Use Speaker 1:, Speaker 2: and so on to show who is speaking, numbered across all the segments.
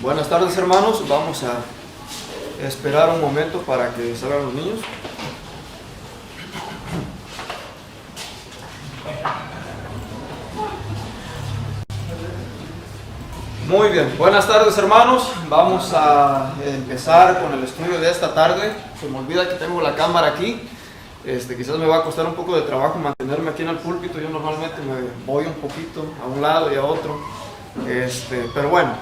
Speaker 1: Buenas tardes, hermanos. Vamos a esperar un momento para que salgan los niños. Muy bien, buenas tardes, hermanos. Vamos a empezar con el estudio de esta tarde. Se me olvida que tengo la cámara aquí. Quizás me va a costar un poco de trabajo mantenerme aquí en el púlpito. Yo normalmente me voy un poquito a un lado y a otro. Pero bueno,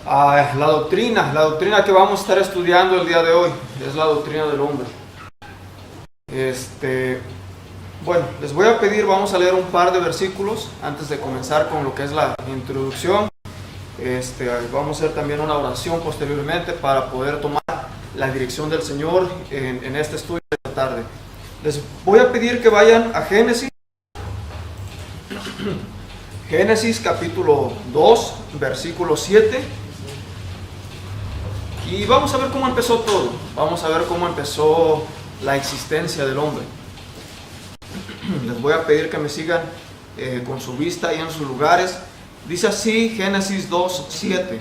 Speaker 1: la doctrina que vamos a estar estudiando el día de hoy es la doctrina del hombre. Bueno, les voy a pedir, vamos a leer un par de versículos antes de comenzar con lo que es la introducción. Vamos a hacer también una oración posteriormente para poder tomar la dirección del Señor en este estudio de esta tarde. Les voy a pedir que vayan a Génesis. Génesis capítulo 2, versículo 7. Y vamos a ver cómo empezó todo. Vamos a ver cómo empezó la existencia del hombre. Les voy a pedir que me sigan con su vista ahí en sus lugares. Dice así Génesis 2, 7.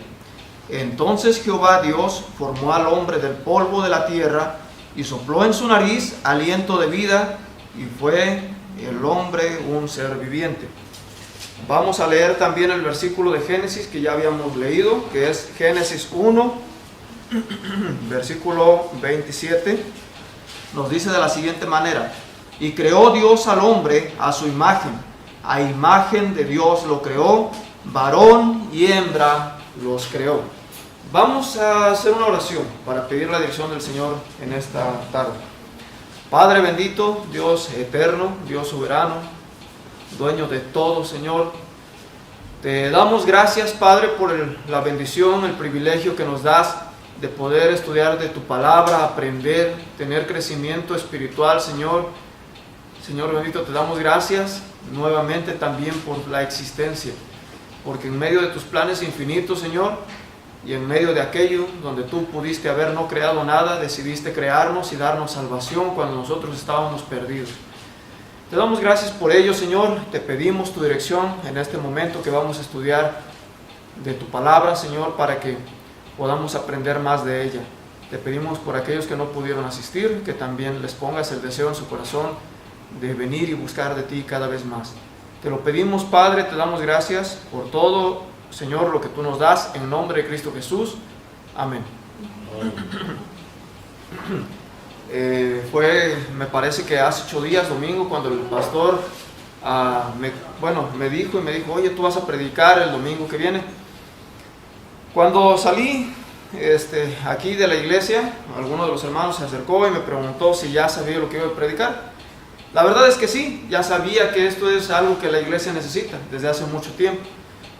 Speaker 1: Entonces Jehová Dios formó al hombre del polvo de la tierra y sopló en su nariz aliento de vida, y fue el hombre un ser viviente. Vamos a leer también el versículo de Génesis que ya habíamos leído, que es Génesis 1, versículo 27. Nos dice de la siguiente manera: y creó Dios al hombre a su imagen, a imagen de Dios lo creó, varón y hembra los creó. Vamos a hacer una oración para pedir la dirección del Señor en esta tarde. Padre bendito, Dios eterno, Dios soberano, dueño de todo, Señor, te damos gracias, Padre, por la bendición, el privilegio que nos das de poder estudiar de tu palabra, aprender, tener crecimiento espiritual, Señor. Señor bendito, te damos gracias nuevamente también por la existencia, porque en medio de tus planes infinitos, Señor, y en medio de aquello donde tú pudiste haber no creado nada, decidiste crearnos y darnos salvación cuando nosotros estábamos perdidos. Te damos gracias por ello, Señor. Te pedimos tu dirección en este momento que vamos a estudiar de tu palabra, Señor, para que podamos aprender más de ella. Te pedimos por aquellos que no pudieron asistir, que también les pongas el deseo en su corazón de venir y buscar de ti cada vez más. Te lo pedimos, Padre, te damos gracias por todo, Señor, lo que tú nos das, en nombre de Cristo Jesús. Amén. Me parece que hace 8 días, domingo, cuando el pastor me dijo, oye, tú vas a predicar el domingo que viene. Cuando salí aquí de la iglesia, alguno de los hermanos se acercó y me preguntó si ya sabía lo que iba a predicar. La verdad es que sí, ya sabía que esto es algo que la iglesia necesita desde hace mucho tiempo.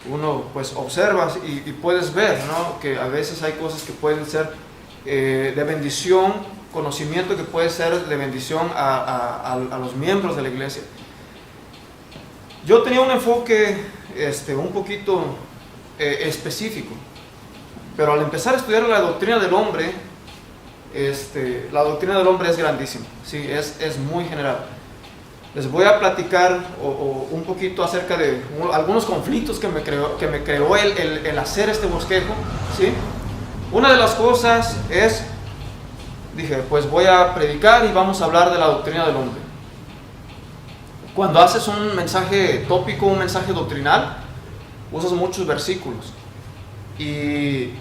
Speaker 1: Uno pues observa y puedes ver, ¿no?, que a veces hay cosas que pueden ser de bendición, conocimiento que puede ser de bendición a los miembros de la iglesia. Yo tenía un enfoque un poquito específico, pero al empezar a estudiar la doctrina del hombre, la doctrina del hombre es grandísima, sí, es muy general. Les voy a platicar un poquito acerca de algunos conflictos que me creó el hacer este bosquejo, ¿sí? Una de las cosas es, dije, pues voy a predicar y vamos a hablar de la doctrina del hombre. Cuando haces un mensaje tópico, un mensaje doctrinal, usas muchos versículos y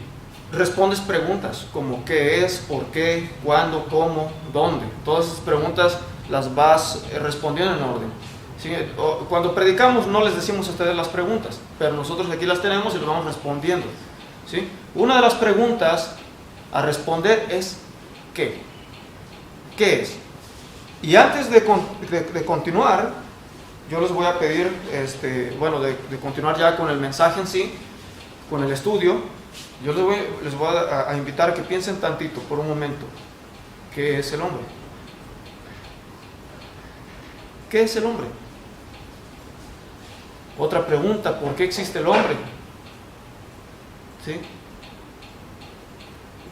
Speaker 1: respondes preguntas como qué es, por qué, cuándo, cómo, dónde. Todas esas preguntas las vas respondiendo en orden, ¿sí? Cuando predicamos no les decimos a ustedes las preguntas, pero nosotros aquí las tenemos y las vamos respondiendo, ¿sí? Una de las preguntas a responder es ¿qué? ¿Qué es? Y antes de continuar, yo les voy a pedir, de continuar ya con el mensaje en sí, con el estudio, yo les voy a invitar a que piensen tantito por un momento. ¿Qué es el hombre? ¿Qué es el hombre? Otra pregunta, ¿por qué existe el hombre? ¿Sí?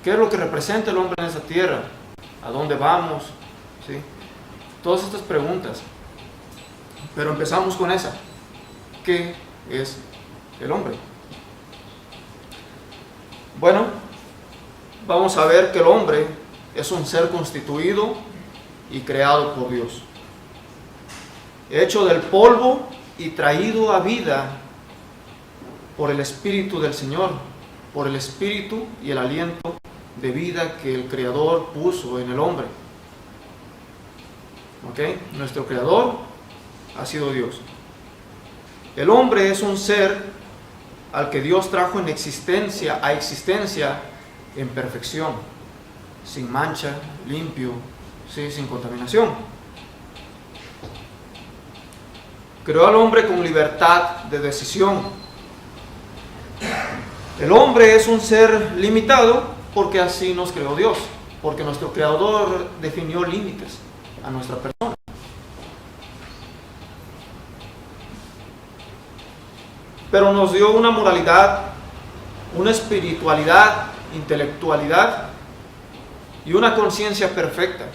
Speaker 1: ¿Qué es lo que representa el hombre en esta tierra? ¿A dónde vamos? ¿Sí? Todas estas preguntas. Pero empezamos con esa. ¿Qué es el hombre? Bueno, vamos a ver que el hombre es un ser constituido y creado por Dios, hecho del polvo y traído a vida por el Espíritu del Señor, por el Espíritu y el aliento de vida que el Creador puso en el hombre. ¿Ok? Nuestro Creador ha sido Dios. El hombre es un ser al que Dios trajo a existencia en perfección, sin mancha, limpio, ¿sí? Sin contaminación. Creó al hombre con libertad de decisión. El hombre es un ser limitado porque así nos creó Dios, porque nuestro Creador definió límites a nuestra persona. Pero nos dio una moralidad, una espiritualidad, intelectualidad y una conciencia perfecta.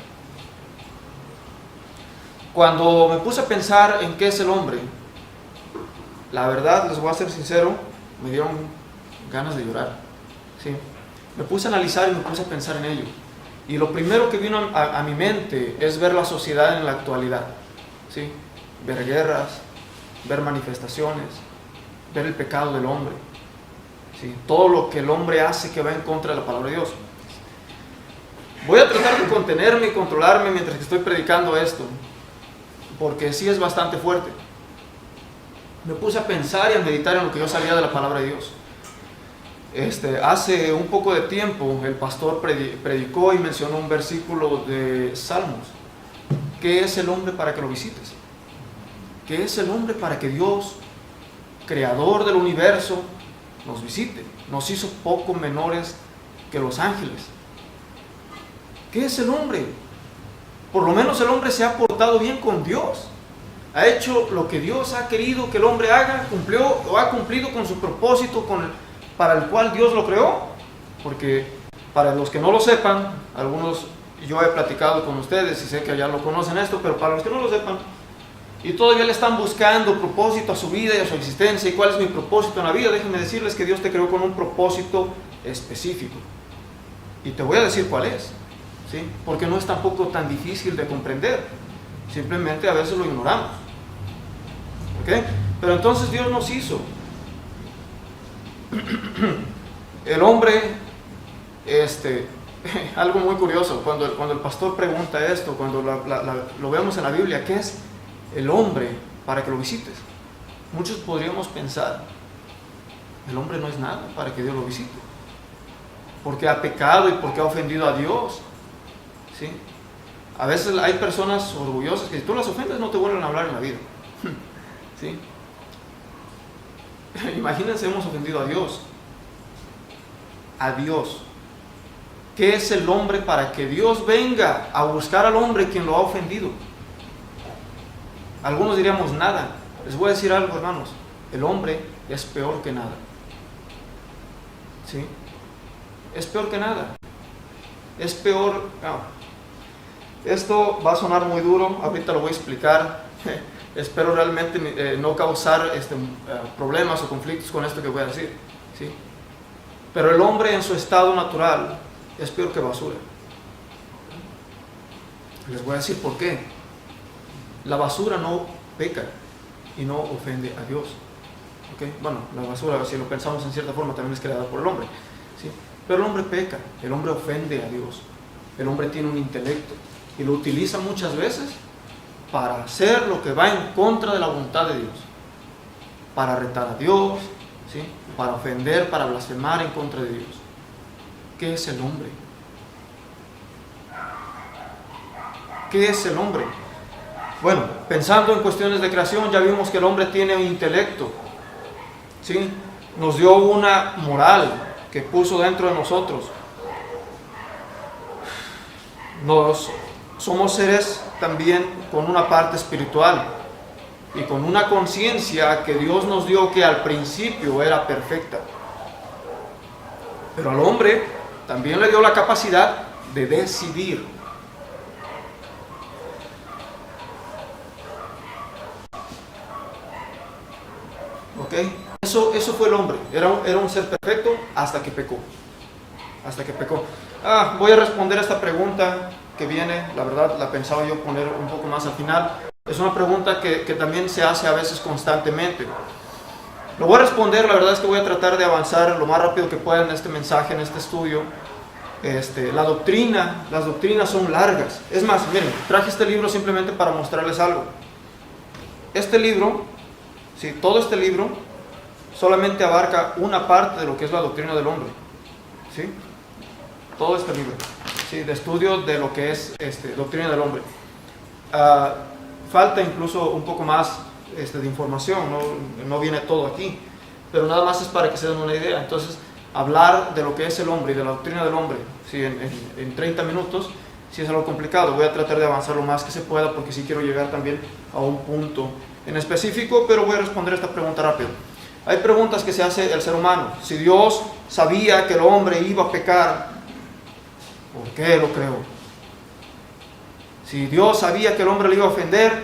Speaker 1: Cuando me puse a pensar en qué es el hombre, la verdad, les voy a ser sincero, me dieron ganas de llorar. ¿Sí? Me puse a analizar y me puse a pensar en ello. Y lo primero que vino a mi mente es ver la sociedad en la actualidad. ¿Sí? Ver guerras, ver manifestaciones, ver el pecado del hombre. ¿Sí? Todo lo que el hombre hace que va en contra de la palabra de Dios. Voy a tratar de contenerme y controlarme mientras que estoy predicando esto, porque sí es bastante fuerte. Me puse a pensar y a meditar en lo que yo sabía de la palabra de Dios. Hace un poco de tiempo el pastor predicó y mencionó un versículo de Salmos. ¿Qué es el hombre para que lo visites? ¿Qué es el hombre para que Dios, creador del universo, nos visite? Nos hizo poco menores que los ángeles. ¿Qué es el hombre? Por lo menos el hombre se ha portado bien con Dios. Ha hecho lo que Dios ha querido que el hombre haga, cumplió o ha cumplido con su propósito para el cual Dios lo creó. Porque para los que no lo sepan, algunos yo he platicado con ustedes y sé que ya lo conocen esto, pero para los que no lo sepan y todavía le están buscando propósito a su vida y a su existencia, y cuál es mi propósito en la vida, déjenme decirles que Dios te creó con un propósito específico. Y te voy a decir cuál es. ¿Sí? Porque no es tampoco tan difícil de comprender, simplemente a veces lo ignoramos. ¿Ok? Pero entonces Dios nos hizo. El hombre, algo muy curioso, cuando el pastor pregunta esto, cuando lo vemos en la Biblia, ¿qué es el hombre para que lo visites? Muchos podríamos pensar, el hombre no es nada para que Dios lo visite, porque ha pecado y porque ha ofendido a Dios. ¿Sí? A veces hay personas orgullosas que si tú las ofendes no te vuelven a hablar en la vida. ¿Sí? Imagínense, hemos ofendido a Dios. A Dios. ¿Qué es el hombre para que Dios venga a buscar al hombre quien lo ha ofendido? Algunos diríamos nada. Les voy a decir algo, hermanos. El hombre es peor que nada. ¿Sí? Es peor que nada. Es peor. Esto va a sonar muy duro, ahorita lo voy a explicar. Espero realmente no causar problemas o conflictos con esto que voy a decir. ¿Sí? Pero el hombre en su estado natural es peor que basura. Les voy a decir por qué. La basura no peca y no ofende a Dios. ¿Okay? Bueno, la basura, si lo pensamos en cierta forma, también es creada por el hombre. ¿Sí? Pero el hombre peca, el hombre ofende a Dios. El hombre tiene un intelecto y lo utiliza muchas veces para hacer lo que va en contra de la voluntad de Dios, para retar a Dios, ¿sí? Para ofender, para blasfemar en contra de Dios. ¿Qué es el hombre? ¿Qué es el hombre? Bueno, pensando en cuestiones de creación, ya vimos que el hombre tiene un intelecto, ¿sí? Nos dio una moral que puso dentro de nosotros. Somos seres también con una parte espiritual y con una conciencia que Dios nos dio que al principio era perfecta. Pero al hombre también le dio la capacidad de decidir. ¿Ok? Eso fue el hombre. Era un ser perfecto hasta que pecó. hasta que pecó. Voy a responder esta pregunta que viene, la verdad la pensaba yo poner un poco más al final. Es una pregunta que también se hace a veces constantemente. Lo voy a responder, la verdad es que voy a tratar de avanzar lo más rápido que pueda en este mensaje, en este estudio. Las doctrinas son largas. Es más, miren, traje este libro simplemente para mostrarles algo. Este libro, sí, todo este libro solamente abarca una parte de lo que es la doctrina del hombre, ¿sí? Todo este libro, ¿sí? De estudio de lo que es doctrina del hombre. Falta incluso un poco más de información, no viene todo aquí, pero nada más es para que se den una idea. Entonces, hablar de lo que es el hombre y de la doctrina del hombre, ¿sí? en 30 minutos, sí es algo complicado. Voy a tratar de avanzar lo más que se pueda, porque sí quiero llegar también a un punto en específico, pero voy a responder esta pregunta rápido. Hay preguntas que se hace el ser humano. Si Dios sabía que el hombre iba a pecar, ¿por qué lo creó? Si Dios sabía que el hombre le iba a ofender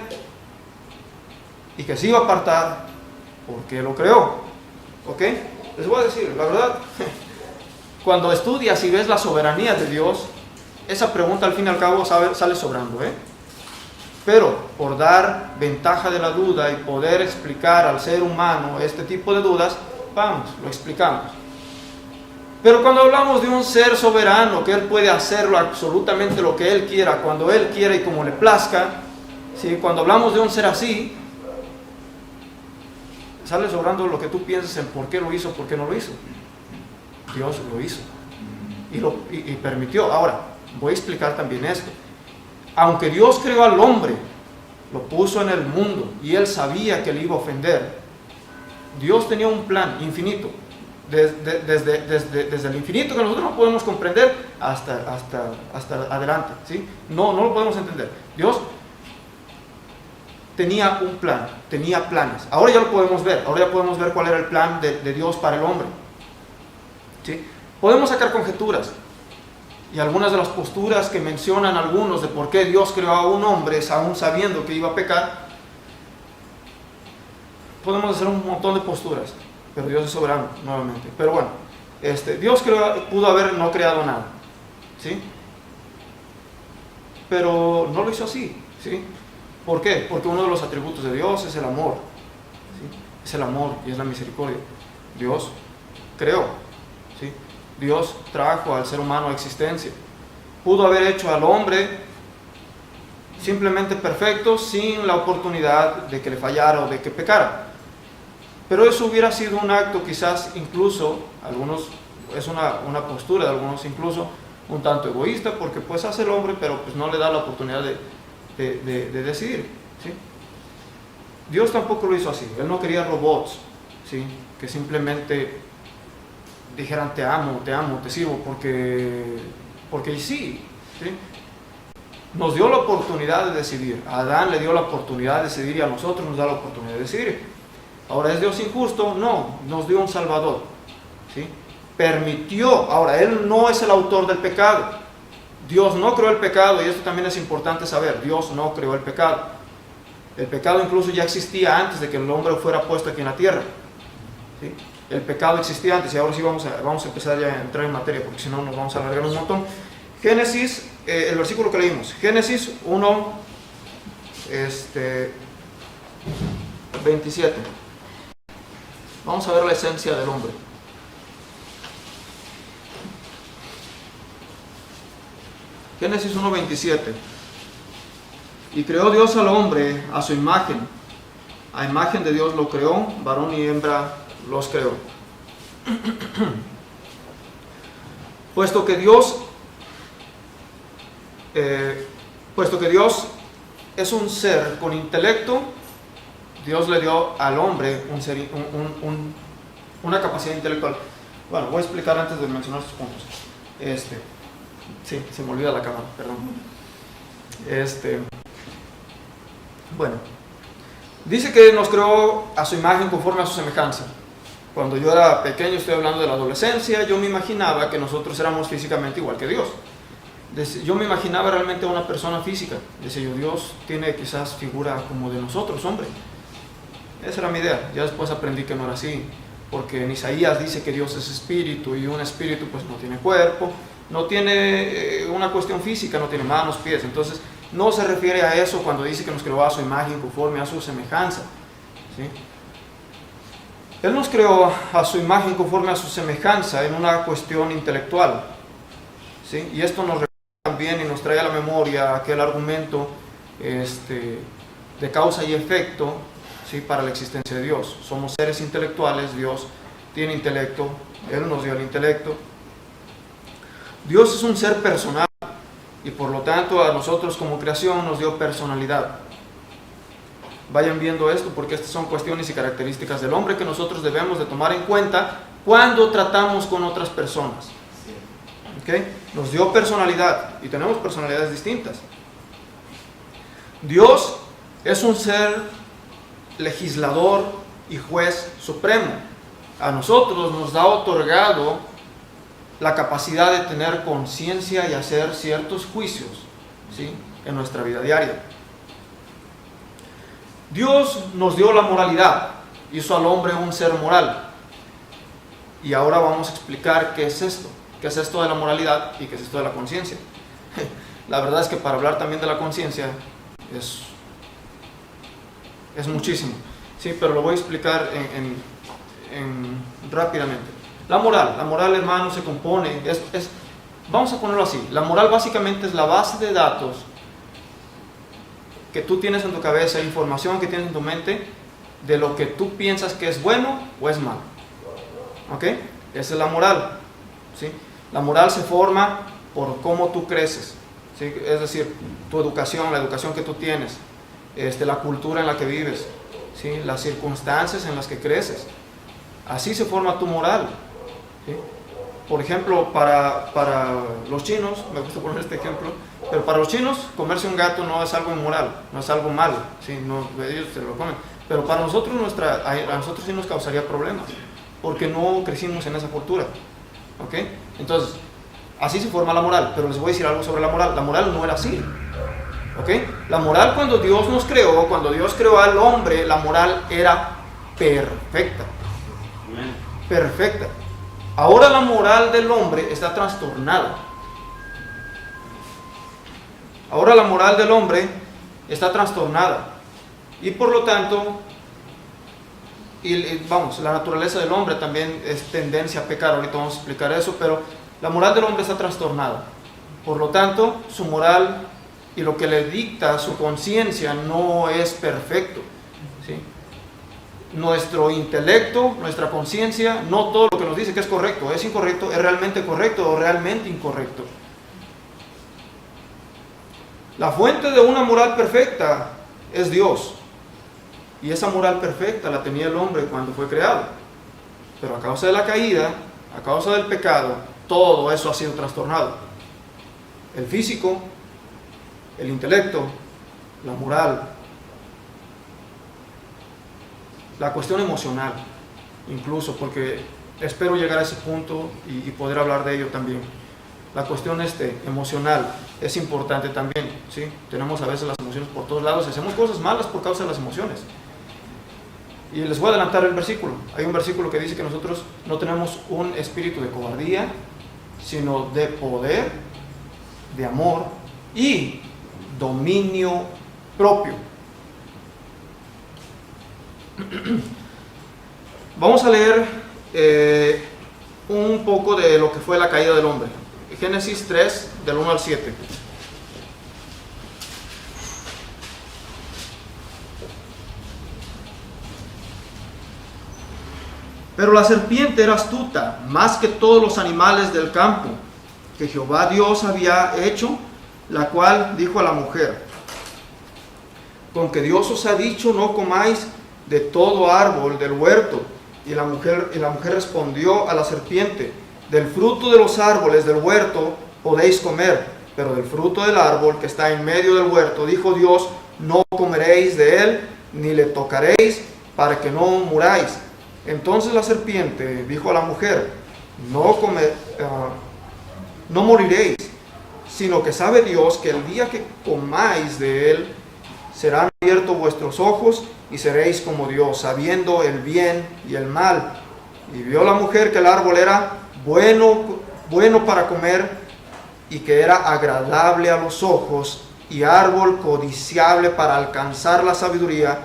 Speaker 1: y que se iba a apartar, ¿por qué lo creó? ¿Ok? Les voy a decir, la verdad, cuando estudias y ves la soberanía de Dios, esa pregunta al fin y al cabo sale sobrando, Pero por dar ventaja de la duda y poder explicar al ser humano este tipo de dudas, vamos, lo explicamos. Pero cuando hablamos de un ser soberano, que Él puede hacerlo absolutamente lo que Él quiera, cuando Él quiera y como le plazca, ¿sí? Cuando hablamos de un ser así, sale sobrando lo que tú piensas en por qué lo hizo, por qué no lo hizo. Dios lo hizo y permitió. Ahora, voy a explicar también esto. Aunque Dios creó al hombre, lo puso en el mundo y Él sabía que le iba a ofender, Dios tenía un plan infinito. Desde el infinito que nosotros no podemos comprender hasta adelante, ¿sí? No lo podemos entender. Dios tenía un plan, tenía planes. Ahora ya lo podemos ver, ahora ya podemos ver cuál era el plan de Dios para el hombre, ¿sí? Podemos sacar conjeturas y algunas de las posturas que mencionan algunos de por qué Dios creó a un hombre aún sabiendo que iba a pecar. Podemos hacer un montón de posturas, pero Dios es soberano, nuevamente. Pero bueno, Dios pudo haber no creado nada, ¿sí? Pero no lo hizo así, ¿sí? ¿Por qué? Porque uno de los atributos de Dios es el amor, ¿sí? Es el amor y es la misericordia. Dios creó, ¿sí? Dios trajo al ser humano a existencia. Pudo haber hecho al hombre simplemente perfecto, sin la oportunidad de que le fallara o de que pecara. Pero eso hubiera sido un acto quizás incluso, es una postura de algunos incluso un tanto egoísta, porque pues hace el hombre, pero pues no le da la oportunidad de decidir, ¿sí? Dios tampoco lo hizo así. Él no quería robots, ¿sí? Que simplemente dijeran te amo, te sirvo, porque sí, ¿sí? Nos dio la oportunidad de decidir. A Adán le dio la oportunidad de decidir y a nosotros nos da la oportunidad de decidir. Ahora, ¿es Dios injusto? No, nos dio un Salvador, ¿sí? Permitió. Ahora, Él no es el autor del pecado. Dios no creó el pecado, y esto también es importante saber. Dios no creó el pecado. El pecado incluso ya existía antes de que el hombre fuera puesto aquí en la tierra, ¿sí? El pecado existía antes, y ahora sí vamos a empezar ya a entrar en materia, porque si no nos vamos a alargar un montón. Génesis, el versículo que leímos, Génesis 1, 27. Vamos a ver la esencia del hombre. Génesis 1:27. Y creó Dios al hombre a su imagen. A imagen de Dios lo creó, varón y hembra los creó. Puesto que Dios es un ser con intelecto, Dios le dio al hombre una capacidad intelectual. Bueno, voy a explicar antes de mencionar estos puntos. Sí, se me olvida la cámara, perdón. Bueno, dice que nos creó a su imagen conforme a su semejanza. Cuando yo era pequeño, estoy hablando de la adolescencia, yo me imaginaba que nosotros éramos físicamente igual que Dios. Yo me imaginaba realmente a una persona física. Decía yo, Dios tiene quizás figura como de nosotros, hombre. Esa era mi idea. Ya después aprendí que no era así. porque en Isaías dice que Dios es espíritu y un espíritu pues no tiene cuerpo, no tiene una cuestión física, no tiene manos, pies. Entonces no se refiere a eso cuando dice que nos creó a su imagen conforme a su semejanza, ¿sí? Él nos creó a su imagen conforme a su semejanza en una cuestión intelectual, ¿sí? Y esto nos recuerda también y nos trae a la memoria aquel argumento de causa y efecto, ¿sí? Para la existencia de Dios. Somos seres intelectuales, Dios tiene intelecto, Él nos dio el intelecto. Dios es un ser personal y por lo tanto a nosotros como creación nos dio personalidad. Vayan viendo esto porque estas son cuestiones y características del hombre que nosotros debemos de tomar en cuenta cuando tratamos con otras personas. ¿Okay? Nos dio personalidad y tenemos personalidades distintas. Dios es un ser legislador y juez supremo. A nosotros nos ha otorgado la capacidad de tener conciencia y hacer ciertos juicios, ¿sí? En nuestra vida diaria. Dios nos dio la moralidad, hizo al hombre un ser moral. Y ahora vamos a explicar qué es esto de la moralidad y qué es esto de la conciencia. La verdad es que para hablar también de la conciencia es muchísimo, ¿sí? Pero lo voy a explicar rápidamente. La moral, hermano, se compone, vamos a ponerlo así, la moral básicamente es la base de datos que tú tienes en tu cabeza, información que tienes en tu mente de lo que tú piensas que es bueno o es malo. ¿Ok? Esa es la moral, ¿sí? La moral se forma por cómo tú creces, ¿sí? Es decir, tu educación, la educación que tú tienes, la cultura en la que vives, ¿sí? Las circunstancias en las que creces. Así se forma tu moral, ¿sí? Por ejemplo, para los chinos, me gusta poner este ejemplo, pero para los chinos comerse un gato no es algo inmoral, no es algo malo, ¿sí? No, ellos se lo comen. Pero para nosotros, a nosotros sí nos causaría problemas, porque no crecimos en esa cultura. ¿Ok? Entonces, así se forma la moral, pero les voy a decir algo sobre la moral. La moral no era así. ¿Ok? La moral cuando Dios nos creó, cuando Dios creó al hombre, la moral era perfecta. Perfecta. Ahora la moral del hombre está trastornada. Ahora la moral del hombre está trastornada. Y por lo tanto, la naturaleza del hombre también es tendencia a pecar. Ahorita vamos a explicar eso, pero la moral del hombre está trastornada. Por lo tanto, su moral y lo que le dicta su conciencia no es perfecto, ¿sí? Nuestro intelecto, nuestra conciencia, no todo lo que nos dice que es correcto, es incorrecto, es realmente correcto o realmente incorrecto. La fuente de una moral perfecta es Dios. Y esa moral perfecta la tenía el hombre cuando fue creado. Pero a causa de la caída, a causa del pecado, todo eso ha sido trastornado. El físico, el intelecto, la moral, la cuestión emocional, incluso, porque espero llegar a ese punto y poder hablar de ello también. La cuestión emocional es importante también, ¿sí? Tenemos a veces las emociones por todos lados, hacemos cosas malas por causa de las emociones. Y les voy a adelantar el versículo. Hay un versículo que dice que nosotros no tenemos un espíritu de cobardía, sino de poder, de amor y dominio propio. Vamos a leer un poco de lo que fue la caída del hombre. Génesis 3, del 1 al 7. Pero la serpiente era astuta, más que todos los animales del campo, que Jehová Dios había hecho, la cual dijo a la mujer: con que Dios os ha dicho, no comáis de todo árbol del huerto. Y la mujer respondió a la serpiente: del fruto de los árboles del huerto podéis comer, pero del fruto del árbol que está en medio del huerto, dijo Dios, no comeréis de él, ni le tocaréis, para que no muráis. Entonces la serpiente dijo a la mujer: no moriréis, sino que sabe Dios que el día que comáis de él, serán abiertos vuestros ojos y seréis como Dios, sabiendo el bien y el mal. Y vio la mujer que el árbol era bueno para comer y que era agradable a los ojos y árbol codiciable para alcanzar la sabiduría,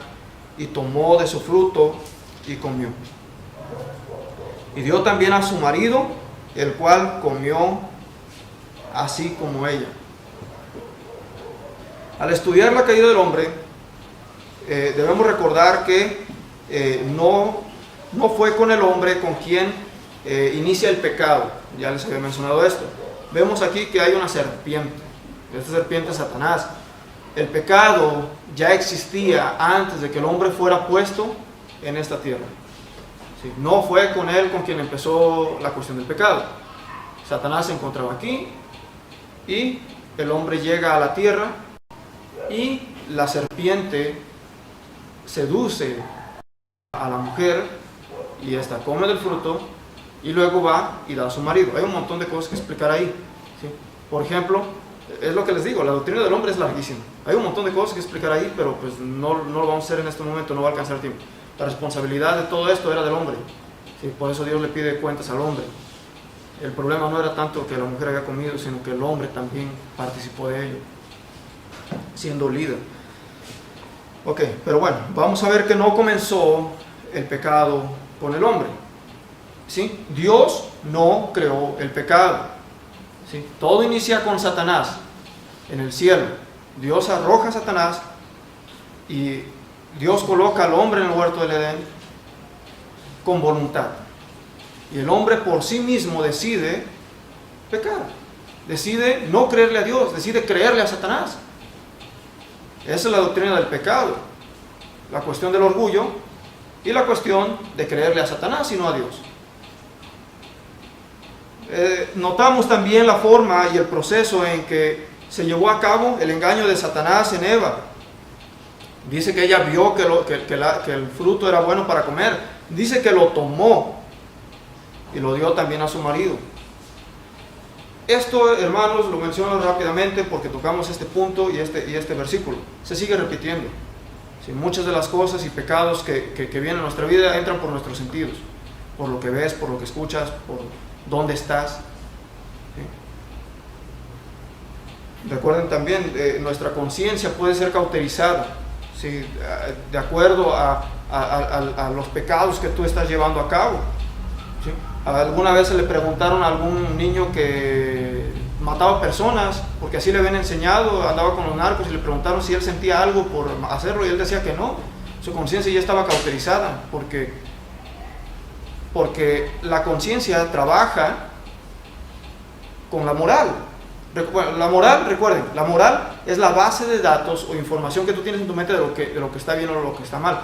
Speaker 1: y tomó de su fruto y comió. Y dio también a su marido, el cual comió así como ella. Al estudiar la caída del hombre, debemos recordar que no fue con el hombre con quien inicia el pecado. Ya les había mencionado esto. Vemos aquí que hay una serpiente. Esta serpiente es Satanás. El pecado ya existía antes de que el hombre fuera puesto en esta tierra. ¿Sí? No fue con él con quien empezó la cuestión del pecado. Satanás se encontraba aquí y el hombre llega a la tierra y la serpiente seduce a la mujer y ésta come del fruto y luego va y da a su marido. Hay un montón de cosas que explicar ahí, ¿sí? Por ejemplo, es lo que les digo, la doctrina del hombre es larguísima. Hay un montón de cosas que explicar ahí, pero pues no lo vamos a hacer en este momento, no va a alcanzar el tiempo. La responsabilidad de todo esto era del hombre, ¿sí? Por eso Dios le pide cuentas al hombre. El problema no era tanto que la mujer haya comido, sino que el hombre también participó de ello, siendo líder. Ok, pero bueno, vamos a ver que no comenzó el pecado con el hombre, ¿sí? Dios no creó el pecado, ¿sí? Todo inicia con Satanás en el cielo. Dios arroja a Satanás y Dios coloca al hombre en el huerto del Edén con voluntad. Y el hombre por sí mismo decide pecar, decide no creerle a Dios, decide creerle a Satanás. Esa es la doctrina del pecado, la cuestión del orgullo y la cuestión de creerle a Satanás y no a Dios. Notamos también la forma y el proceso en que se llevó a cabo el engaño de Satanás en Eva. Dice que ella vio que el fruto era bueno para comer. Dice que lo tomó y lo dio también a su marido. Esto, hermanos, lo menciono rápidamente porque tocamos este punto y este versículo. Se sigue repitiendo. ¿Sí? Muchas de las cosas y pecados que vienen a nuestra vida entran por nuestros sentidos. Por lo que ves, por lo que escuchas, por dónde estás. ¿Sí? Recuerden también, nuestra conciencia puede ser cauterizada, ¿sí? De acuerdo a los pecados que tú estás llevando a cabo. ¿Sí? Alguna vez se le preguntaron a algún niño que mataba personas, porque así le habían enseñado, andaba con los narcos, y le preguntaron si él sentía algo por hacerlo, y él decía que no, su conciencia ya estaba cauterizada, porque la conciencia trabaja con la moral. La moral, recuerden, la moral es la base de datos o información que tú tienes en tu mente de lo que está bien o lo que está mal.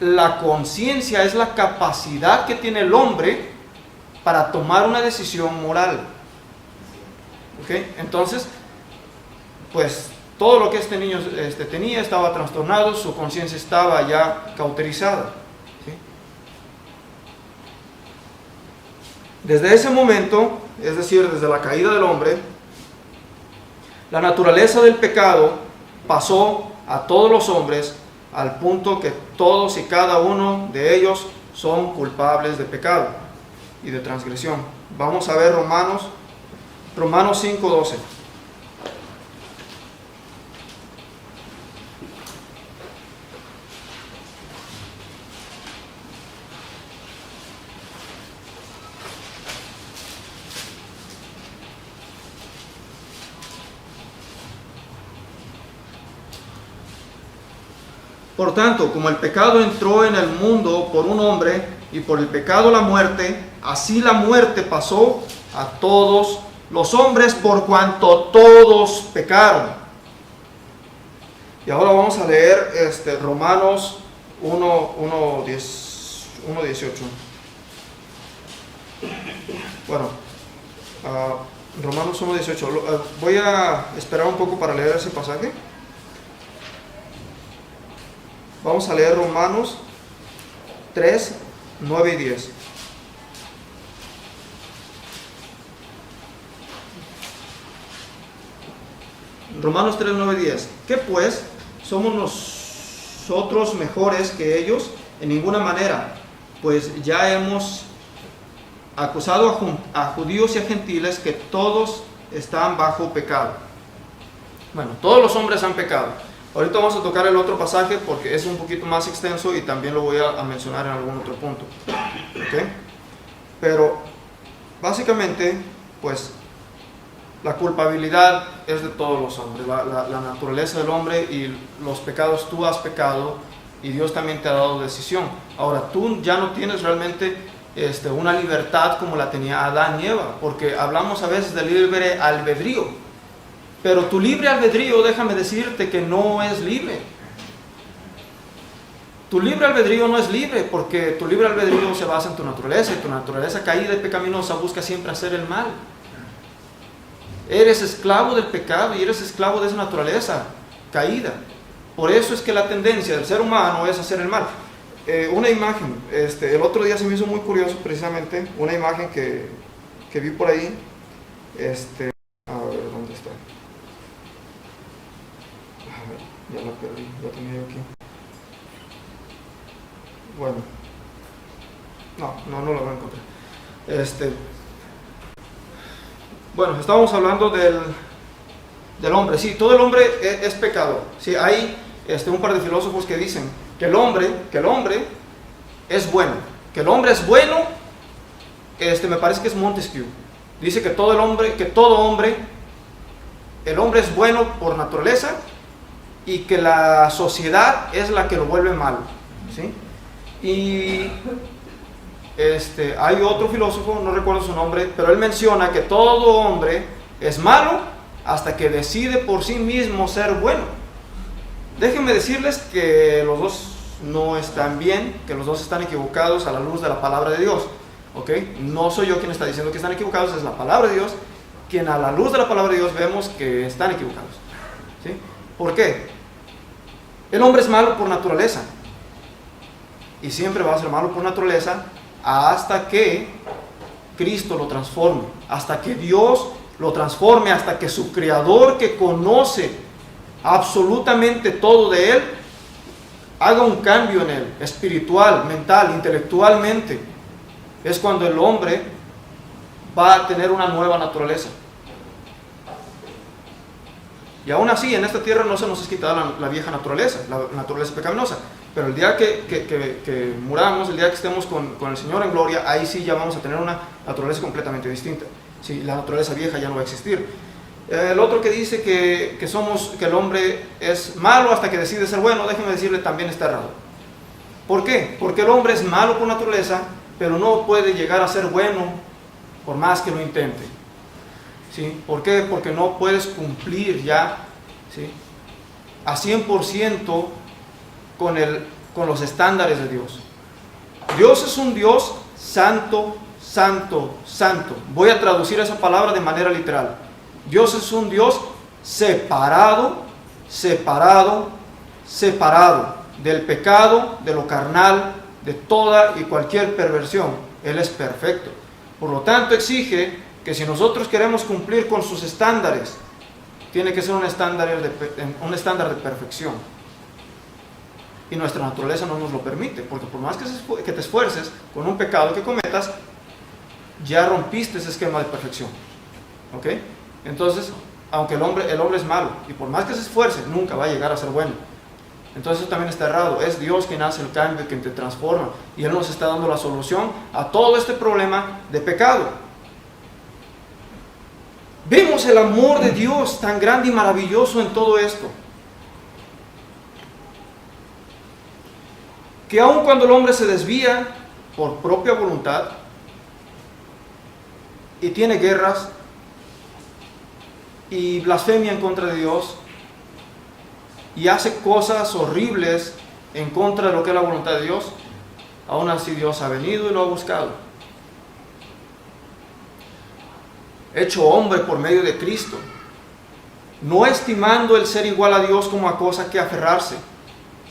Speaker 1: La conciencia es la capacidad que tiene el hombre para tomar una decisión moral. ¿Ok? Entonces, pues todo lo que este niño tenía estaba trastornado, su conciencia estaba ya cauterizada. ¿Sí? Desde ese momento, es decir, desde la caída del hombre, la naturaleza del pecado pasó a todos los hombres, al punto que todos y cada uno de ellos son culpables de pecado y de transgresión. Vamos a ver Romanos 5:12. Por tanto, como el pecado entró en el mundo por un hombre, y por el pecado la muerte, así la muerte pasó a todos los hombres por cuanto todos pecaron. Y ahora vamos a leer Romanos 1:18. Bueno, Romanos 1:18. Voy a esperar un poco para leer ese pasaje. Vamos a leer Romanos 3, 9 y 10. Romanos 3, 9 y 10. ¿Qué pues? ¿Somos nosotros mejores que ellos? En ninguna manera. pues ya hemos acusado a judíos y a gentiles que todos están bajo pecado. Bueno, todos los hombres han pecado. Ahorita vamos a tocar el otro pasaje porque es un poquito más extenso y también lo voy a mencionar en algún otro punto. ¿Okay? Pero básicamente, pues la culpabilidad es de todos los hombres, la naturaleza del hombre y los pecados. Tú has pecado y Dios también te ha dado decisión. Ahora, tú ya no tienes realmente una libertad como la tenía Adán y Eva, porque hablamos a veces de libre albedrío, pero tu libre albedrío, déjame decirte que no es libre. Tu libre albedrío no es libre, porque tu libre albedrío se basa en tu naturaleza, y tu naturaleza caída y pecaminosa busca siempre hacer el mal. Eres esclavo del pecado y eres esclavo de esa naturaleza caída. Por eso es que la tendencia del ser humano es hacer el mal. Una imagen, el otro día se me hizo muy curioso precisamente, una imagen que vi por ahí, a ver, ¿dónde está? A ver, ya la perdí, la tenía yo aquí. Bueno, no la voy a encontrar. Bueno, estábamos hablando del hombre. Sí, todo el hombre es pecador. Sí, hay un par de filósofos que dicen que el hombre es bueno. Que el hombre es bueno, me parece que es Montesquieu. Dice que el hombre es bueno por naturaleza y que la sociedad es la que lo vuelve malo. ¿Sí? Y hay otro filósofo, no recuerdo su nombre, pero él menciona que todo hombre es malo hasta que decide por sí mismo ser bueno. Déjenme decirles que los dos no están bien, que los dos están equivocados a la luz de la palabra de Dios. ¿Ok? No soy yo quien está diciendo que están equivocados, es la palabra de Dios, quien a la luz de la palabra de Dios vemos que están equivocados. ¿Sí? ¿Por qué? El hombre es malo por naturaleza. Y siempre va a ser malo por naturaleza hasta que Cristo lo transforme, hasta que Dios lo transforme, hasta que su Creador, que conoce absolutamente todo de él, haga un cambio en él, espiritual, mental, intelectualmente. Es cuando el hombre va a tener una nueva naturaleza. Y aún así, en esta tierra no se nos ha quitado la vieja naturaleza, la naturaleza pecaminosa. Pero el día que muramos, el día que estemos con el Señor en gloria, ahí sí ya vamos a tener una naturaleza completamente distinta. Sí, la naturaleza vieja ya no va a existir. El otro que dice que el hombre es malo hasta que decide ser bueno, déjeme decirle, también está errado. ¿Por qué? Porque el hombre es malo por naturaleza, pero no puede llegar a ser bueno por más que lo intente. ¿Sí? ¿Por qué? Porque no puedes cumplir ya, ¿sí?, a 100% con los estándares de Dios. Dios es un Dios santo, santo, santo. Voy a traducir esa palabra de manera literal. Dios es un Dios separado, separado, separado del pecado, de lo carnal, de toda y cualquier perversión. Él es perfecto. Por lo tanto, exige que si nosotros queremos cumplir con sus estándares, tiene que ser un estándar de perfección. Y nuestra naturaleza no nos lo permite, porque por más que te esfuerces con un pecado que cometas, ya rompiste ese esquema de perfección. ¿Ok? Entonces, aunque el hombre es malo, y por más que se esfuerce, nunca va a llegar a ser bueno. Entonces eso también está errado. Es Dios quien hace el cambio, quien te transforma, y Él nos está dando la solución a todo este problema de pecado. Vemos el amor de Dios tan grande y maravilloso en todo esto, que aun cuando el hombre se desvía por propia voluntad y tiene guerras y blasfemia en contra de Dios y hace cosas horribles en contra de lo que es la voluntad de Dios, aún así Dios ha venido y lo ha buscado, hecho hombre por medio de Cristo, no estimando el ser igual a Dios como a cosa que aferrarse.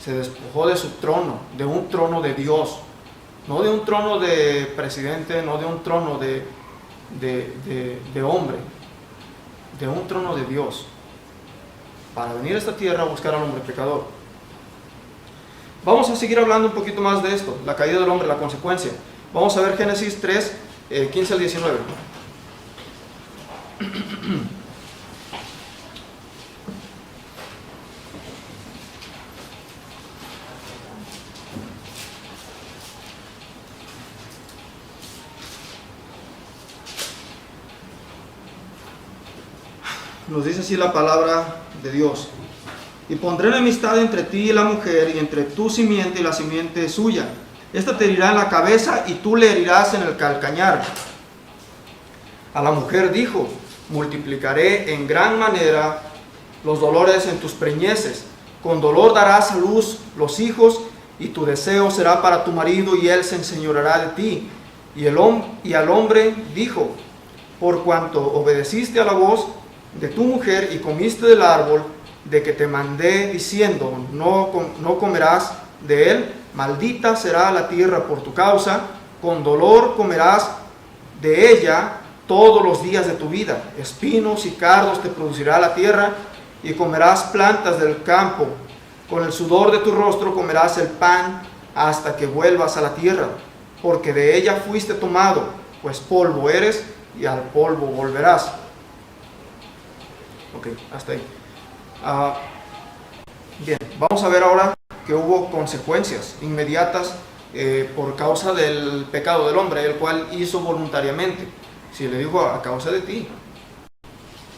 Speaker 1: Se despojó de su trono, de un trono de Dios, no de un trono de presidente, no de un trono de hombre, de un trono de Dios, para venir a esta tierra a buscar al hombre pecador. Vamos a seguir hablando un poquito más de esto, la caída del hombre, la consecuencia. Vamos a ver Génesis 3, 15 al 19. Nos dice así la palabra de Dios. Y pondré enemistad entre ti y la mujer, y entre tu simiente y la simiente suya. Esta te herirá en la cabeza, y tú le herirás en el calcañar. A la mujer dijo: multiplicaré en gran manera los dolores en tus preñeces. Con dolor darás a luz los hijos, y tu deseo será para tu marido, y él se enseñoreará de ti. Y al hombre dijo: por cuanto obedeciste a la voz de tu mujer y comiste del árbol de que te mandé diciendo, no comerás de él, maldita será la tierra por tu causa, con dolor comerás de ella todos los días de tu vida. Espinos y cardos te producirá la tierra, y comerás plantas del campo. Con el sudor de tu rostro comerás el pan hasta que vuelvas a la tierra, porque de ella fuiste tomado, pues polvo eres y al polvo volverás. Ok, hasta ahí. Bien, vamos a ver ahora que hubo consecuencias inmediatas por causa del pecado del hombre, el cual hizo voluntariamente. Si le dijo: a causa de ti,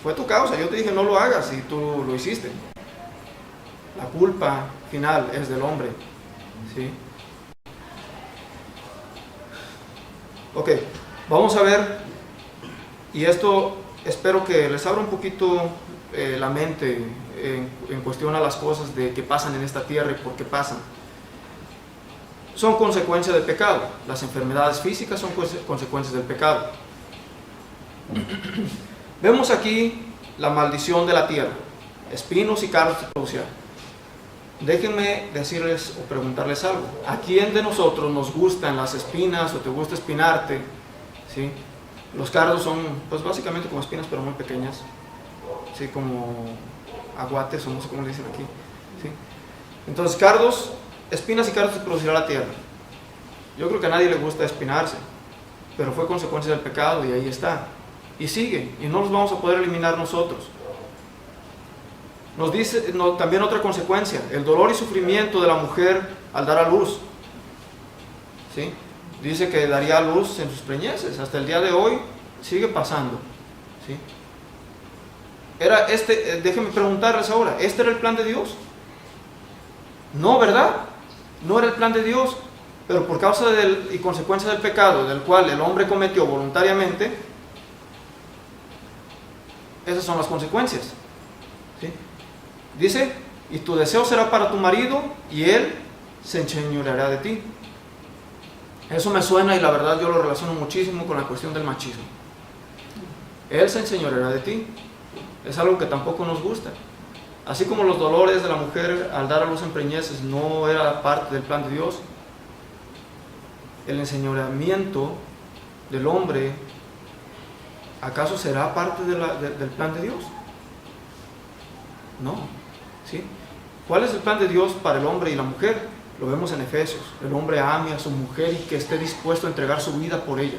Speaker 1: fue tu causa, yo te dije no lo hagas y tú lo hiciste. La culpa final es del hombre, ¿sí? Ok, vamos a ver, y esto espero que les abra un poquito la mente en cuestión a las cosas de que pasan en esta tierra y por qué pasan. Son consecuencias del pecado. Las enfermedades físicas son consecuencias del pecado. Vemos aquí la maldición de la tierra: espinos y cardos te producirán. Déjenme decirles o preguntarles algo. ¿A quién de nosotros nos gustan las espinas o te gusta espinarte? ¿Sí? Los cardos son, pues básicamente como espinas, pero muy pequeñas, ¿sí? Como aguates, o no sé cómo le dicen aquí, ¿sí? Entonces, cardos, espinas y cardos te producirá la tierra. Yo creo que a nadie le gusta espinarse, pero fue consecuencia del pecado y ahí está. Y sigue, y no los vamos a poder eliminar nosotros. Nos dice también otra consecuencia: el dolor y sufrimiento de la mujer al dar a luz, ¿sí? Dice que daría a luz en sus preñeces. Hasta el día de hoy sigue pasando, ¿sí? Déjenme preguntarles ahora: ¿este era el plan de Dios? No, ¿verdad? No era el plan de Dios, pero por causa y consecuencia del pecado del cual el hombre cometió voluntariamente, esas son las consecuencias, ¿sí? Dice: y tu deseo será para tu marido, y él se enseñoreará de ti. Eso me suena, y la verdad yo lo relaciono muchísimo con la cuestión del machismo. Él se enseñoreará de ti. Es algo que tampoco nos gusta. Así como los dolores de la mujer al dar a luz en preñeces no era parte del plan de Dios, el enseñoreamiento del hombre, ¿acaso será parte del plan de Dios? No, ¿sí? ¿Cuál es el plan de Dios para el hombre y la mujer? Lo vemos en Efesios: el hombre ame a su mujer y que esté dispuesto a entregar su vida por ella.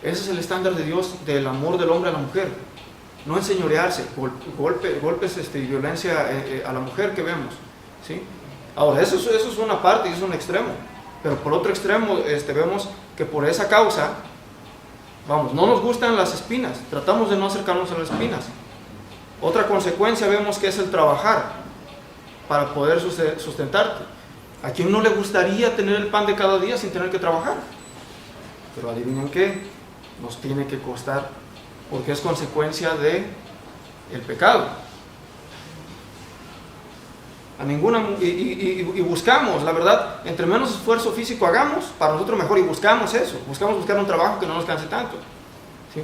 Speaker 1: Ese es el estándar de Dios del amor del hombre a la mujer. No enseñorearse, golpes y violencia a la mujer que vemos, ¿sí? Ahora, eso es una parte y es un extremo. Pero por otro extremo vemos que por esa causa, no nos gustan las espinas, tratamos de no acercarnos a las espinas. Otra consecuencia vemos que es el trabajar para poder sustentarte. ¿A quién no le gustaría tener el pan de cada día sin tener que trabajar? Pero adivinen qué, nos tiene que costar, porque es consecuencia del pecado. Y buscamos, la verdad, entre menos esfuerzo físico hagamos, para nosotros mejor, y buscamos eso, buscar un trabajo que no nos canse tanto, ¿sí?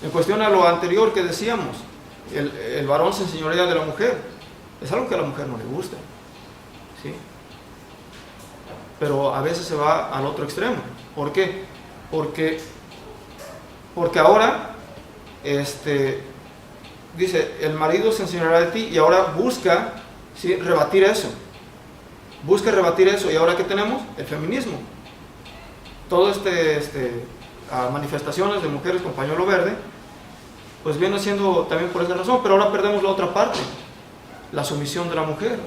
Speaker 1: En cuestión a lo anterior que decíamos, el varón se enseñorea de la mujer, es algo que a la mujer no le gusta, ¿sí? Pero a veces se va al otro extremo. ¿Por qué? Porque ahora, dice, el marido se enseñoreará de ti, y ahora busca, ¿sí?, rebatir eso. busca rebatir eso. ¿Y ahora qué tenemos? El feminismo. Todo manifestaciones de mujeres con pañuelo verde, pues viene siendo también por esa razón. Pero ahora perdemos la otra parte, la sumisión de la mujer,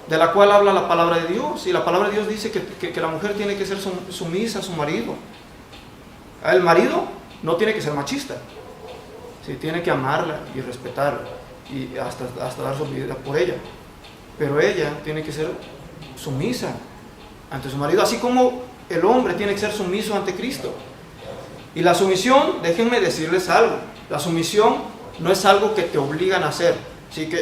Speaker 1: de la cual habla la palabra de Dios. Y la palabra de Dios dice que la mujer tiene que ser sumisa a su marido. El marido no tiene que ser machista, ¿sí? Tiene que amarla y respetarla y hasta dar su vida por ella. Pero ella tiene que ser sumisa ante su marido, así como el hombre tiene que ser sumiso ante Cristo. Y la sumisión, déjenme decirles algo, la sumisión no es algo que te obligan a hacer, ¿sí? Que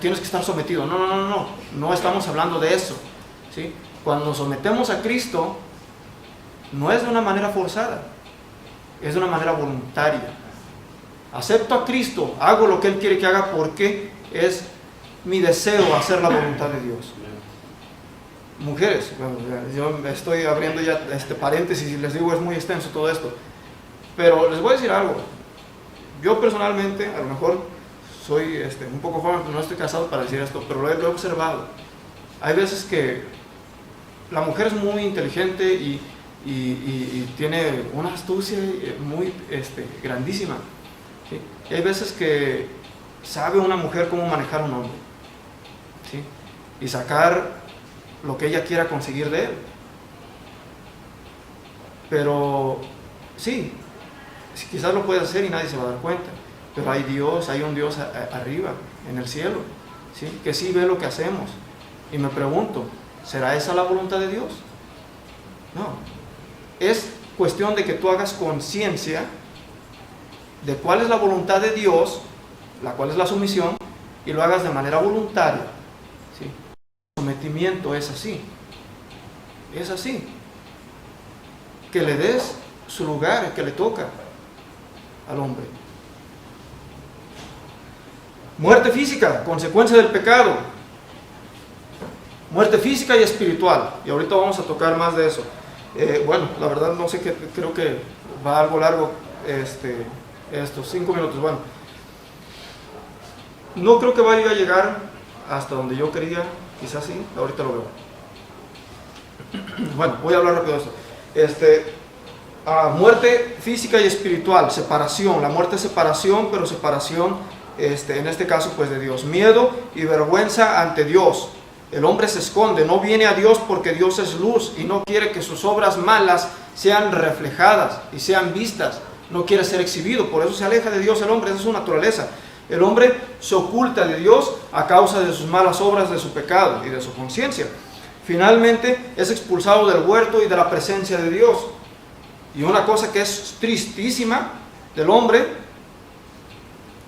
Speaker 1: tienes que estar sometido. No estamos hablando de eso, ¿sí? Cuando nos sometemos a Cristo, no es de una manera forzada, es de una manera voluntaria. Acepto a Cristo, hago lo que Él quiere que haga porque es mi deseo hacer la voluntad de Dios. Mujeres, bueno, yo estoy abriendo ya este paréntesis y les digo, es muy extenso todo esto, pero les voy a decir algo. Yo personalmente, a lo mejor soy un poco joven, pero no estoy casado para decir esto, pero lo he observado. Hay veces que la mujer es muy inteligente y tiene una astucia muy grandísima, ¿sí? Hay veces que sabe una mujer cómo manejar a un hombre, ¿sí? Y sacar lo que ella quiera conseguir de él. Pero sí, quizás lo puede hacer y nadie se va a dar cuenta, pero hay Dios, hay un Dios arriba, en el cielo, ¿sí? Que sí ve lo que hacemos. Y me pregunto, ¿será esa la voluntad de Dios? No. Es cuestión de que tú hagas conciencia de cuál es la voluntad de Dios, la cual es la sumisión, y lo hagas de manera voluntaria, ¿sí? El sometimiento es así, que le des su lugar que le toca al hombre. Muerte física, consecuencia del pecado. Muerte física y espiritual, y ahorita vamos a tocar más de eso. Bueno, la verdad no sé, creo que va algo largo estos 5 minutos. Bueno, no creo que vaya a llegar hasta donde yo quería, quizás sí, ahorita lo veo. Bueno, voy a hablar rápido de esto. Muerte física y espiritual, separación. La muerte es separación, pero separación en este caso pues de Dios. Miedo y vergüenza ante Dios. El hombre se esconde, no viene a Dios porque Dios es luz y no quiere que sus obras malas sean reflejadas y sean vistas. No quiere ser exhibido, por eso se aleja de Dios el hombre, esa es su naturaleza. El hombre se oculta de Dios a causa de sus malas obras, de su pecado y de su conciencia. Finalmente es expulsado del huerto y de la presencia de Dios. Y una cosa que es tristísima del hombre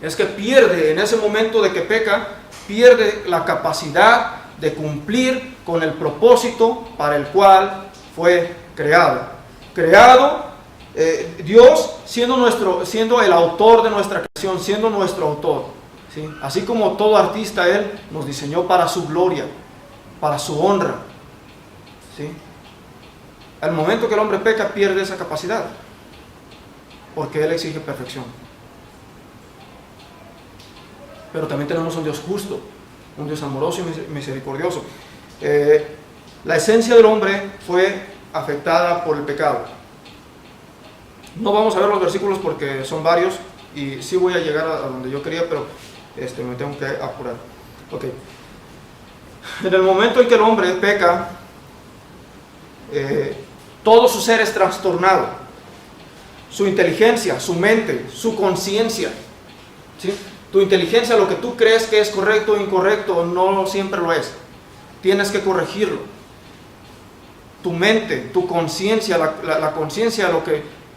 Speaker 1: es que pierde, en ese momento de que peca, pierde la capacidad de cumplir con el propósito para el cual fue creado. Dios siendo el autor de nuestra creación, siendo nuestro autor, ¿sí? Así como todo artista, Él nos diseñó para su gloria, para su honra, ¿sí? Al momento que el hombre peca, pierde esa capacidad, porque Él exige perfección. Pero también tenemos un Dios justo, un Dios amoroso y misericordioso. La esencia del hombre fue afectada por el pecado. No vamos a ver los versículos porque son varios y sí voy a llegar a donde yo quería, pero me tengo que apurar. Okay. En el momento en que el hombre peca, todo su ser es trastornado. Su inteligencia, su mente, su conciencia, ¿sí? Tu inteligencia, lo que tú crees que es correcto o incorrecto, no siempre lo es. Tienes que corregirlo. Tu mente, tu conciencia, la conciencia,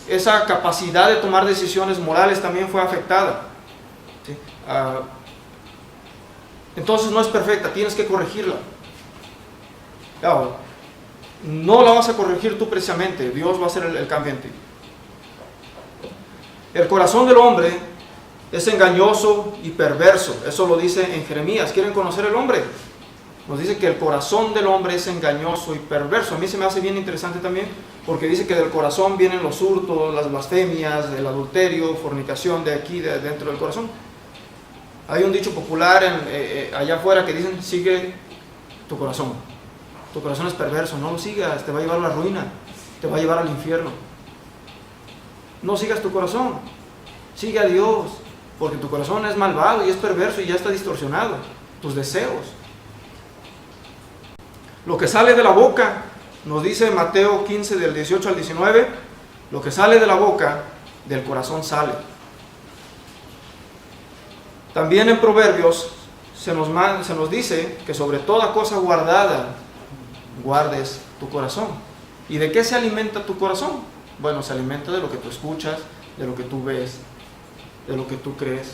Speaker 1: esa capacidad de tomar decisiones morales también fue afectada, ¿sí? Entonces no es perfecta, tienes que corregirla. Claro, no la vas a corregir tú precisamente, Dios va a hacer el cambio en ti. El corazón del hombre es engañoso y perverso, eso lo dice en Jeremías. ¿Quieren conocer el hombre? Nos dice que el corazón del hombre es engañoso y perverso. A mí se me hace bien interesante también, porque dice que del corazón vienen los hurtos, las blasfemias, el adulterio, fornicación, de aquí, de dentro del corazón. Hay un dicho popular allá afuera que dicen, sigue Tu corazón. Tu corazón es perverso, no lo sigas, te va a llevar a la ruina, te va a llevar al infierno. No sigas tu corazón, sigue a Dios, porque tu corazón es malvado y es perverso y ya está distorsionado. Tus deseos. Lo que sale de la boca, nos dice Mateo 15 del 18 al 19, lo que sale de la boca, del corazón sale. También en Proverbios se nos dice que sobre toda cosa guardada, guardes tu corazón. ¿Y de qué se alimenta tu corazón? Bueno, se alimenta de lo que tú escuchas, de lo que tú ves, de lo que tú crees.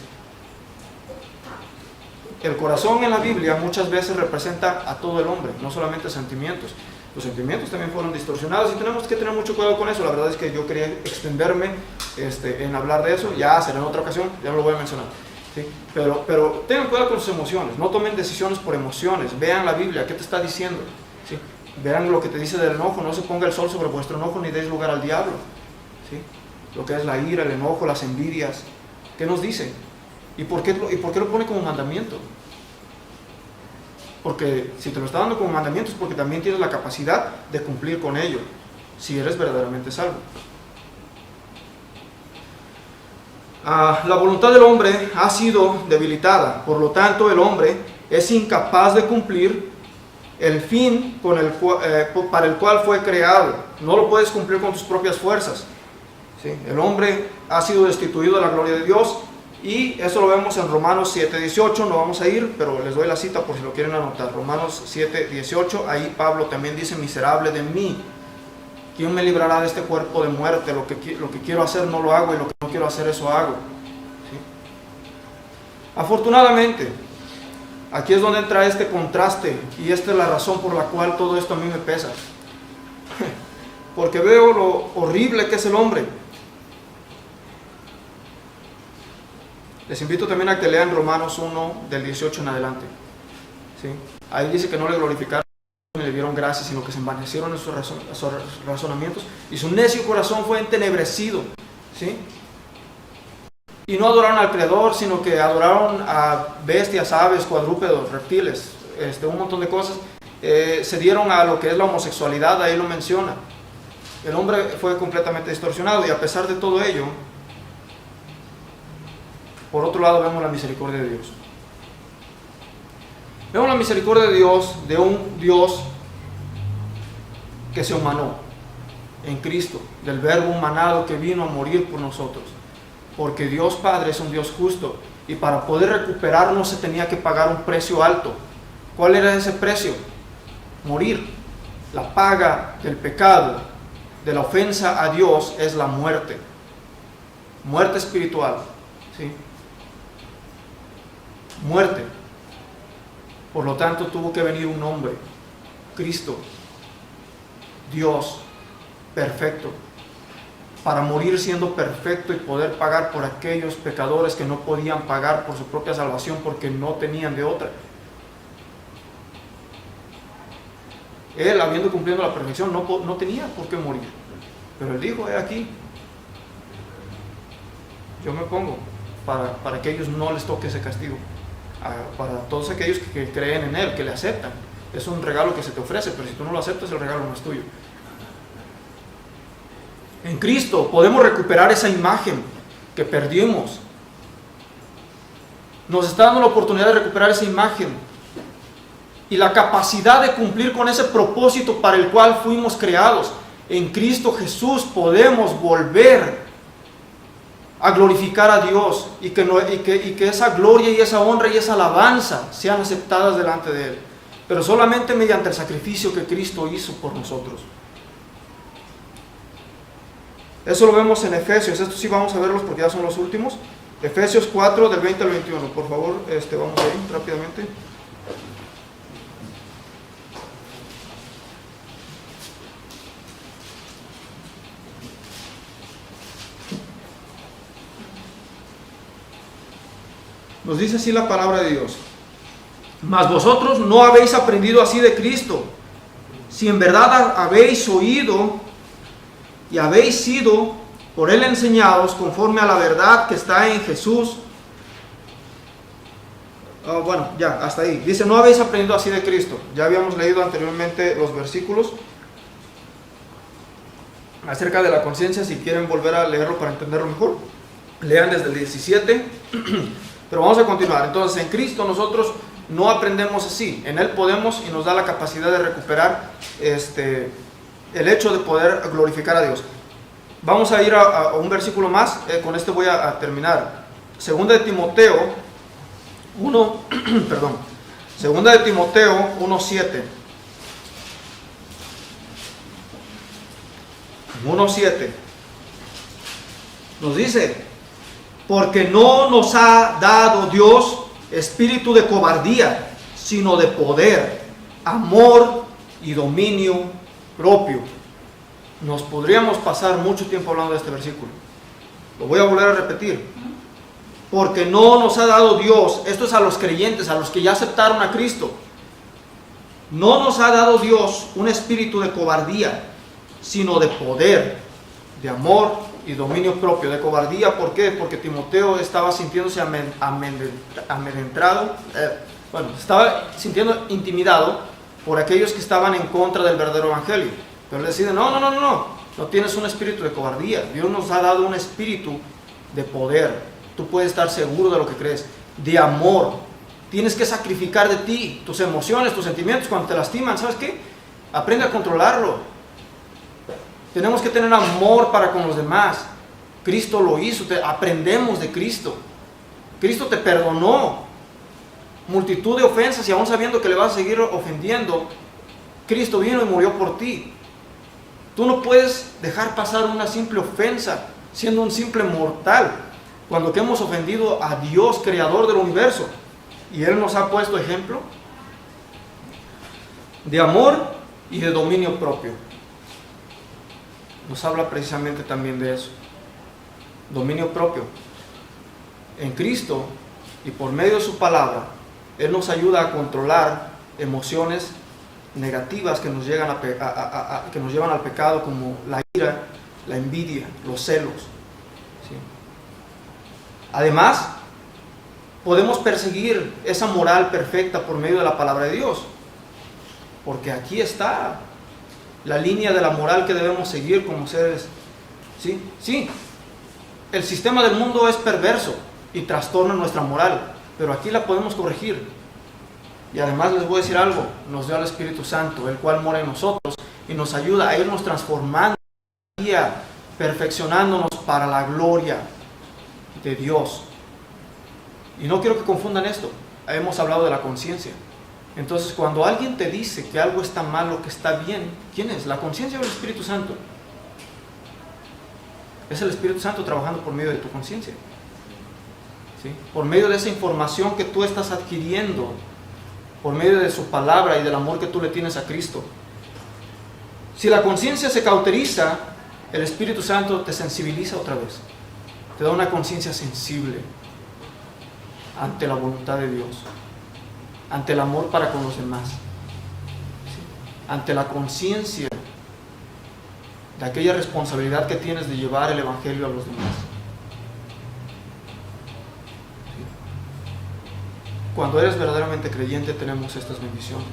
Speaker 1: El corazón en la Biblia muchas veces representa a todo el hombre, no solamente sentimientos. Los sentimientos también fueron distorsionados y tenemos que tener mucho cuidado con eso. La verdad es que yo quería extenderme en hablar de eso, ya será en otra ocasión, ya no lo voy a mencionar. ¿Sí? Pero tengan cuidado con sus emociones, no tomen decisiones por emociones, vean la Biblia, ¿qué te está diciendo? ¿Sí? Vean lo que te dice del enojo, no se ponga el sol sobre vuestro enojo ni deis lugar al diablo. ¿Sí? Lo que es la ira, el enojo, las envidias, ¿qué nos dice? ¿Y por qué lo pone como mandamiento? Porque si te lo está dando como mandamiento es porque también tienes la capacidad de cumplir con ello, si eres verdaderamente salvo. La voluntad del hombre ha sido debilitada, por lo tanto el hombre es incapaz de cumplir el fin para el cual fue creado. No lo puedes cumplir con tus propias fuerzas. ¿Sí? El hombre ha sido destituido de la gloria de Dios y eso lo vemos en Romanos 7:18, no vamos a ir, pero les doy la cita por si lo quieren anotar. Romanos 7:18, ahí Pablo también dice: miserable de mí, ¿quién me librará de este cuerpo de muerte? Lo que quiero hacer no lo hago y lo que no quiero hacer eso hago. ¿Sí? Afortunadamente, aquí es donde entra este contraste y esta es la razón por la cual todo esto a mí me pesa. Porque veo lo horrible que es el hombre. Les invito también a que lean Romanos 1 del 18 en adelante. ¿Sí? Ahí dice que no le glorificaron ni le dieron gracias, sino que se envanecieron en sus razonamientos y su necio corazón fue entenebrecido. ¿Sí? Y no adoraron al Creador, sino que adoraron a bestias, aves, cuadrúpedos, reptiles, un montón de cosas. Se dieron a lo que es la homosexualidad, ahí lo menciona. El hombre fue completamente distorsionado y a pesar de todo ello, por otro lado vemos la misericordia de Dios. Vemos la misericordia de Dios, de un Dios que se humanó en Cristo, del verbo humanado que vino a morir por nosotros. Porque Dios Padre es un Dios justo y para poder recuperarnos se tenía que pagar un precio alto. ¿Cuál era ese precio? Morir. La paga del pecado, de la ofensa a Dios, es la muerte. Muerte espiritual. ¿Sí? Muerte. Por lo tanto tuvo que venir un hombre, Cristo, Dios perfecto, para morir siendo perfecto y poder pagar por aquellos pecadores que no podían pagar por su propia salvación porque no tenían de otra. Él, habiendo cumplido la perfección, no tenía por qué morir, pero él dijo: he aquí, yo me pongo para que ellos no les toque ese castigo. Para todos aquellos que creen en Él, que le aceptan. Es un regalo que se te ofrece, pero si tú no lo aceptas, el regalo no es tuyo. En Cristo podemos recuperar esa imagen que perdimos. Nos está dando la oportunidad de recuperar esa imagen y la capacidad de cumplir con ese propósito para el cual fuimos creados. En Cristo Jesús podemos volver a glorificar a Dios y que esa gloria y esa honra y esa alabanza sean aceptadas delante de Él, pero solamente mediante el sacrificio que Cristo hizo por nosotros. Eso lo vemos en Efesios. Estos sí vamos a verlos porque ya son los últimos. Efesios 4 del 20 al 21, por favor, vamos ahí rápidamente. Nos dice así la palabra de Dios: mas vosotros no habéis aprendido así de Cristo, si en verdad habéis oído y habéis sido por Él enseñados conforme a la verdad que está en Jesús, Bueno, ya, hasta ahí. Dice, no habéis aprendido así de Cristo. Ya habíamos leído anteriormente los versículos acerca de la conciencia. Si quieren volver a leerlo para entenderlo mejor, lean desde el 17. Pero vamos a continuar. Entonces, en Cristo nosotros no aprendemos así. En Él podemos y nos da la capacidad de recuperar el hecho de poder glorificar a Dios. Vamos a ir a un versículo más. Con este voy a terminar. Segunda de Timoteo 1:7. 1:7 nos dice: porque no nos ha dado Dios espíritu de cobardía, sino de poder, amor y dominio propio. Nos podríamos pasar mucho tiempo hablando de este versículo. Lo voy a volver a repetir. Porque no nos ha dado Dios, esto es a los creyentes, a los que ya aceptaron a Cristo, no nos ha dado Dios un espíritu de cobardía, sino de poder, de amor y dominio propio. De cobardía, ¿por qué? Porque Timoteo estaba sintiéndose amedrentado, estaba sintiendo intimidado por aquellos que estaban en contra del verdadero evangelio. Pero él decide, no tienes un espíritu de cobardía. Dios nos ha dado un espíritu de poder. Tú puedes estar seguro de lo que crees, de amor. Tienes que sacrificar de ti, tus emociones, tus sentimientos cuando te lastiman. ¿Sabes qué? Aprende a controlarlo. Tenemos que tener amor para con los demás. Cristo lo hizo, aprendemos de Cristo. Cristo te perdonó multitud de ofensas y aún sabiendo que le vas a seguir ofendiendo, Cristo vino y murió por ti. Tú no puedes dejar pasar una simple ofensa siendo un simple mortal, cuando que hemos ofendido a Dios, creador del universo, y Él nos ha puesto ejemplo de amor y de dominio propio. Nos habla precisamente también de eso, dominio propio. En Cristo y por medio de su palabra, Él nos ayuda a controlar emociones negativas que nos llevan al pecado, como la ira, la envidia, los celos. ¿Sí? Además, podemos perseguir esa moral perfecta por medio de la palabra de Dios, porque aquí está la línea de la moral que debemos seguir como seres. Sí, el sistema del mundo es perverso y trastorna nuestra moral, pero aquí la podemos corregir. Y además les voy a decir algo, nos dio al Espíritu Santo, el cual mora en nosotros y nos ayuda a irnos transformando, perfeccionándonos para la gloria de Dios. Y no quiero que confundan esto. Hemos hablado de la conciencia. Entonces, cuando alguien te dice que algo está mal o que está bien, ¿quién es? ¿La conciencia o el Espíritu Santo? Es el Espíritu Santo trabajando por medio de tu conciencia. ¿Sí? Por medio de esa información que tú estás adquiriendo, por medio de su palabra y del amor que tú le tienes a Cristo. Si la conciencia se cauteriza, el Espíritu Santo te sensibiliza otra vez. Te da una conciencia sensible ante la voluntad de Dios, ante el amor para con los demás, ¿sí? Ante la conciencia de aquella responsabilidad que tienes de llevar el Evangelio a los demás. ¿Sí? Cuando eres verdaderamente creyente tenemos estas bendiciones.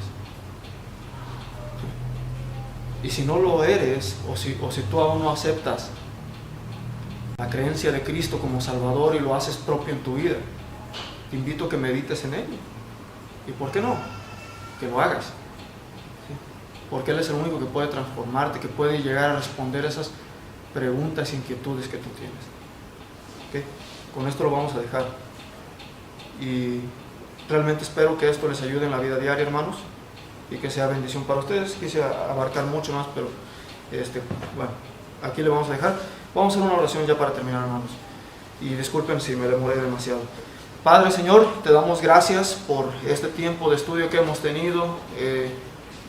Speaker 1: ¿Sí? Y si no lo eres, o si tú aún no aceptas la creencia de Cristo como Salvador y lo haces propio en tu vida, te invito a que medites en ello. ¿Y por qué no? Que lo hagas. ¿Sí? Porque Él es el único que puede transformarte, que puede llegar a responder esas preguntas e inquietudes que tú tienes. ¿Okay? Con esto lo vamos a dejar. Y realmente espero que esto les ayude en la vida diaria, hermanos, y que sea bendición para ustedes. Quise abarcar mucho más, pero bueno, aquí le vamos a dejar. Vamos a hacer una oración ya para terminar, hermanos. Y disculpen si me demoré demasiado. Padre, Señor, te damos gracias por este tiempo de estudio que hemos tenido.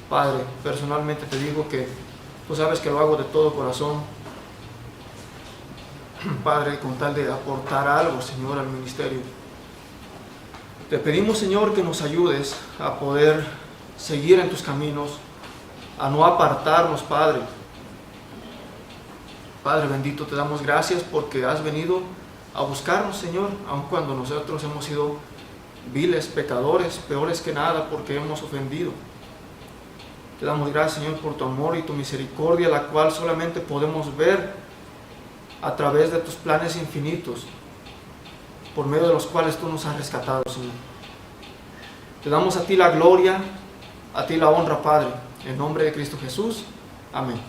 Speaker 1: Padre, personalmente te digo que tú sabes que lo hago de todo corazón. Padre, con tal de aportar algo, Señor, al ministerio. Te pedimos, Señor, que nos ayudes a poder seguir en tus caminos, a no apartarnos, Padre. Padre bendito, te damos gracias porque has venido a buscarnos, Señor, aun cuando nosotros hemos sido viles, pecadores, peores que nada, porque hemos ofendido. Te damos gracias, Señor, por tu amor y tu misericordia, la cual solamente podemos ver a través de tus planes infinitos, por medio de los cuales tú nos has rescatado, Señor. Te damos a ti la gloria, a ti la honra, Padre, en nombre de Cristo Jesús. Amén.